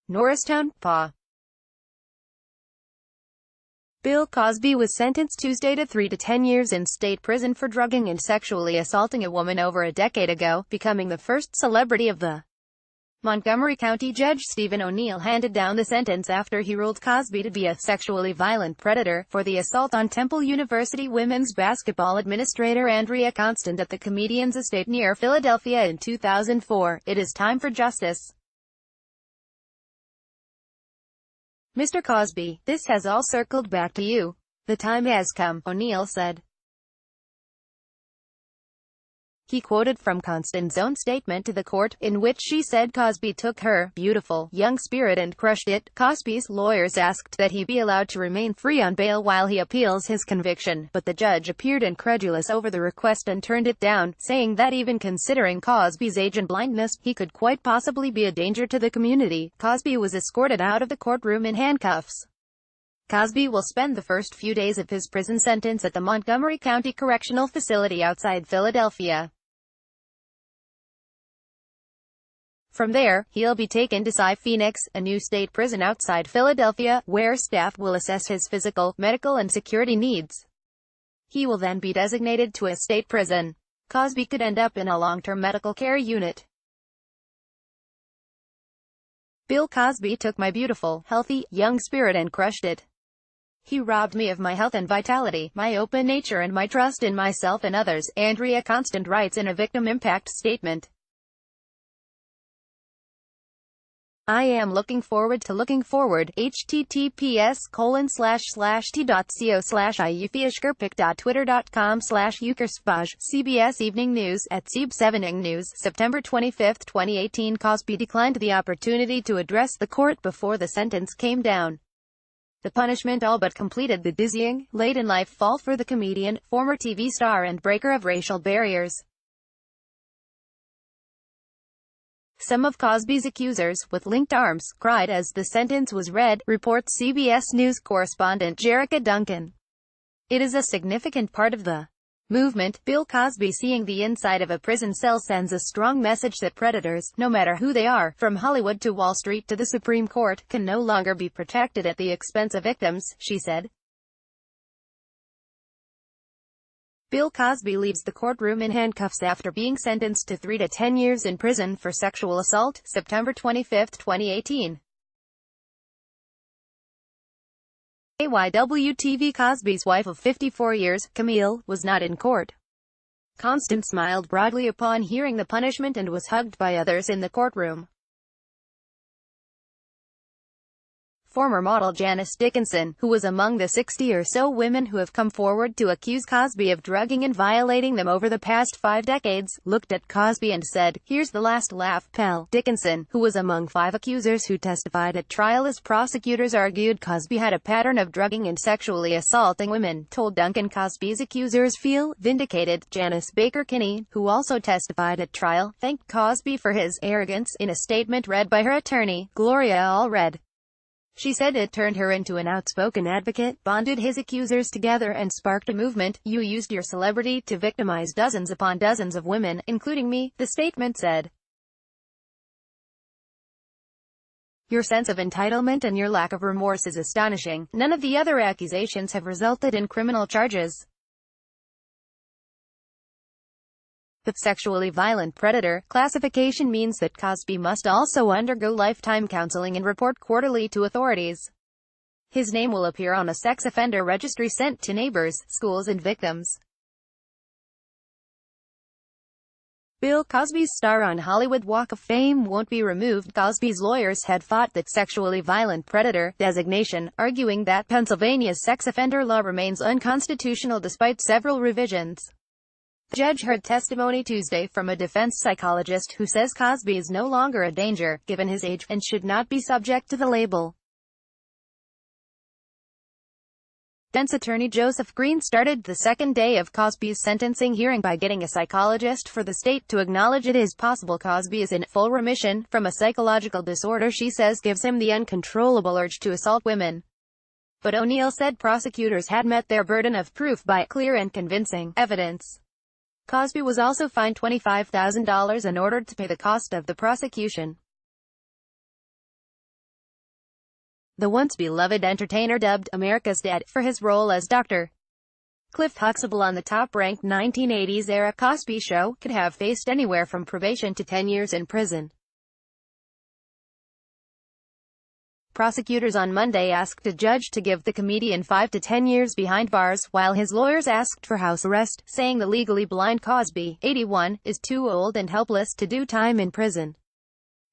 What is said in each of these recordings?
Norristown, Pa. Bill Cosby was sentenced Tuesday to 3 to 10 years in state prison for drugging and sexually assaulting a woman over a decade ago, becoming the first celebrity of the Montgomery County Judge Stephen O'Neill handed down the sentence after he ruled Cosby to be a sexually violent predator, for the assault on Temple University women's basketball administrator Andrea Constant at the comedian's estate near Philadelphia in 2004. It is time for justice. Mr. Cosby, this has all circled back to you. The time has come, O'Neill said. He quoted from Constant's own statement to the court, in which she said Cosby took her beautiful, young spirit and crushed it. Cosby's lawyers asked that he be allowed to remain free on bail while he appeals his conviction, but the judge appeared incredulous over the request and turned it down, saying that even considering Cosby's age and blindness, he could quite possibly be a danger to the community. Cosby was escorted out of the courtroom in handcuffs. Cosby will spend the first few days of his prison sentence at the Montgomery County Correctional Facility outside Philadelphia. From there, he'll be taken to Cy Phoenix, a new state prison outside Philadelphia, where staff will assess his physical, medical and security needs. He will then be designated to a state prison. Cosby could end up in a long-term medical care unit. Bill Cosby took my beautiful, healthy, young spirit and crushed it. He robbed me of my health and vitality, my open nature and my trust in myself and others, Andrea Constant writes in a victim impact statement. I am looking forward, https://t.co/iufiashkerpic.twitter.com/ukerspaj, CBS Evening News, at Seb7ing News, September 25, 2018. Cosby declined the opportunity to address the court before the sentence came down. The punishment all but completed the dizzying, late-in-life fall for the comedian, former TV star and breaker of racial barriers. Some of Cosby's accusers, with linked arms, cried as the sentence was read, reports CBS News correspondent Jerrica Duncan. It is a significant part of the movement. Bill Cosby seeing the inside of a prison cell sends a strong message that predators, no matter who they are, from Hollywood to Wall Street to the Supreme Court, can no longer be protected at the expense of victims, she said. Bill Cosby leaves the courtroom in handcuffs after being sentenced to 3 to 10 years in prison for sexual assault, September 25, 2018. AYW-TV Cosby's wife of 54 years, Camille, was not in court. Constant smiled broadly upon hearing the punishment and was hugged by others in the courtroom. Former model Janice Dickinson, who was among the 60 or so women who have come forward to accuse Cosby of drugging and violating them over the past 5 decades, looked at Cosby and said, "Here's the last laugh, pal." Dickinson, who was among 5 accusers who testified at trial as prosecutors argued Cosby had a pattern of drugging and sexually assaulting women, told Duncan Cosby's accusers feel vindicated. Janice Baker Kinney, who also testified at trial, thanked Cosby for his arrogance in a statement read by her attorney, Gloria Allred. She said it turned her into an outspoken advocate, bonded his accusers together and sparked a movement. "You used your celebrity to victimize dozens upon dozens of women, including me," the statement said. "Your sense of entitlement and your lack of remorse is astonishing. None of the other accusations have resulted in criminal charges." The sexually violent predator classification means that Cosby must also undergo lifetime counseling and report quarterly to authorities. His name will appear on a sex offender registry sent to neighbors, schools and victims. Bill Cosby's star on Hollywood Walk of Fame won't be removed. Cosby's lawyers had fought the sexually violent predator designation, arguing that Pennsylvania's sex offender law remains unconstitutional despite several revisions. The judge heard testimony Tuesday from a defense psychologist who says Cosby is no longer a danger, given his age, and should not be subject to the label. Defense attorney Joseph Green started the second day of Cosby's sentencing hearing by getting a psychologist for the state to acknowledge it is possible Cosby is in full remission from a psychological disorder she says gives him the uncontrollable urge to assault women. But O'Neill said prosecutors had met their burden of proof by clear and convincing evidence. Cosby was also fined $25,000 and ordered to pay the cost of the prosecution. The once-beloved entertainer dubbed America's Dad for his role as Dr. Cliff Huxtable on the top-ranked 1980s-era Cosby Show, could have faced anywhere from probation to 10 years in prison. Prosecutors on Monday asked a judge to give the comedian 5 to 10 years behind bars, while his lawyers asked for house arrest, saying the legally blind Cosby, 81, is too old and helpless to do time in prison.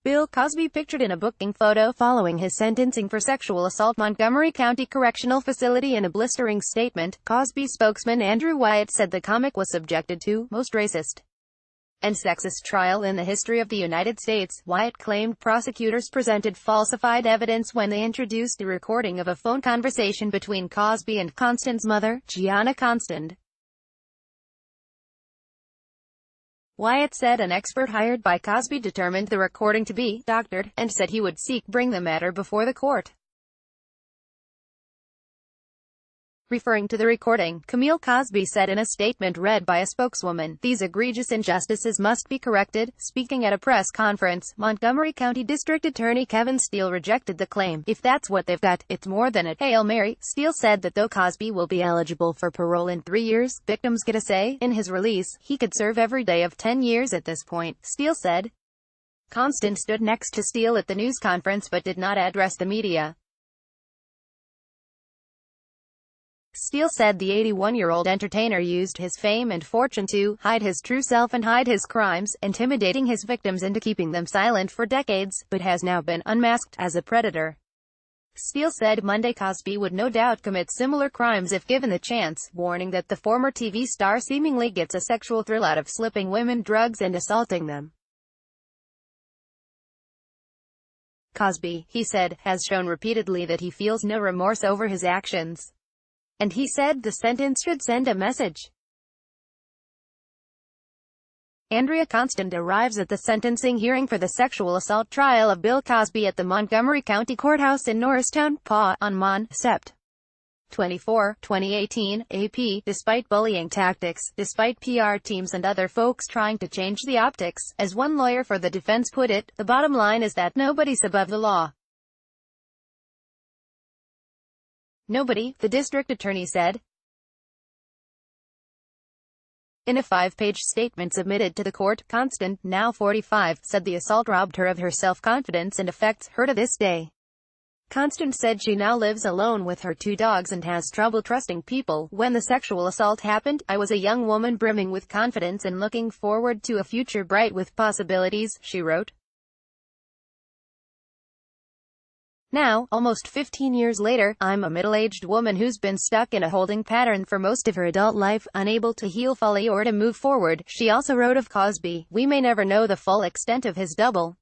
Bill Cosby pictured in a booking photo following his sentencing for sexual assault. Montgomery County Correctional Facility. In a blistering statement, Cosby spokesman Andrew Wyatt said the comic was subjected to most racist and sexist trial in the history of the United States. Wyatt claimed prosecutors presented falsified evidence when they introduced a recording of a phone conversation between Cosby and Constand's mother, Gianna Constand. Wyatt said an expert hired by Cosby determined the recording to be doctored, and said he would bring the matter before the court. Referring to the recording, Camille Cosby said in a statement read by a spokeswoman, "These egregious injustices must be corrected." Speaking at a press conference, Montgomery County District Attorney Kevin Steele rejected the claim. "If that's what they've got, it's more than a Hail Mary." Steele said that though Cosby will be eligible for parole in 3 years, victims get a say. In his release, he could serve every day of 10 years at this point, Steele said. Constand stood next to Steele at the news conference but did not address the media. Steele said the 81-year-old entertainer used his fame and fortune to hide his true self and hide his crimes, intimidating his victims into keeping them silent for decades, but has now been unmasked as a predator. Steele said Monday Cosby would no doubt commit similar crimes if given the chance, warning that the former TV star seemingly gets a sexual thrill out of slipping women drugs and assaulting them. Cosby, he said, has shown repeatedly that he feels no remorse over his actions. And he said the sentence should send a message. Andrea Constand arrives at the sentencing hearing for the sexual assault trial of Bill Cosby at the Montgomery County Courthouse in Norristown, PA, on Sept. 24, 2018, AP. Despite bullying tactics, despite PR teams and other folks trying to change the optics, as one lawyer for the defense put it, the bottom line is that nobody's above the law. Nobody, the district attorney said. In a 5-page statement submitted to the court, Constand, now 45, said the assault robbed her of her self-confidence and affects her to this day. Constand said she now lives alone with her 2 dogs and has trouble trusting people. "When the sexual assault happened, I was a young woman brimming with confidence and looking forward to a future bright with possibilities," she wrote. Now, almost 15 years later, I'm a middle-aged woman who's been stuck in a holding pattern for most of her adult life, unable to heal fully or to move forward. She also wrote of Cosby, "We may never know the full extent of his double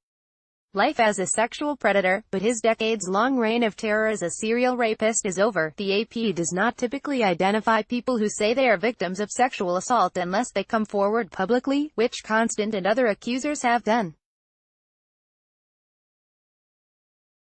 life as a sexual predator, but his decades-long reign of terror as a serial rapist is over." The AP does not typically identify people who say they are victims of sexual assault unless they come forward publicly, which Constand and other accusers have done.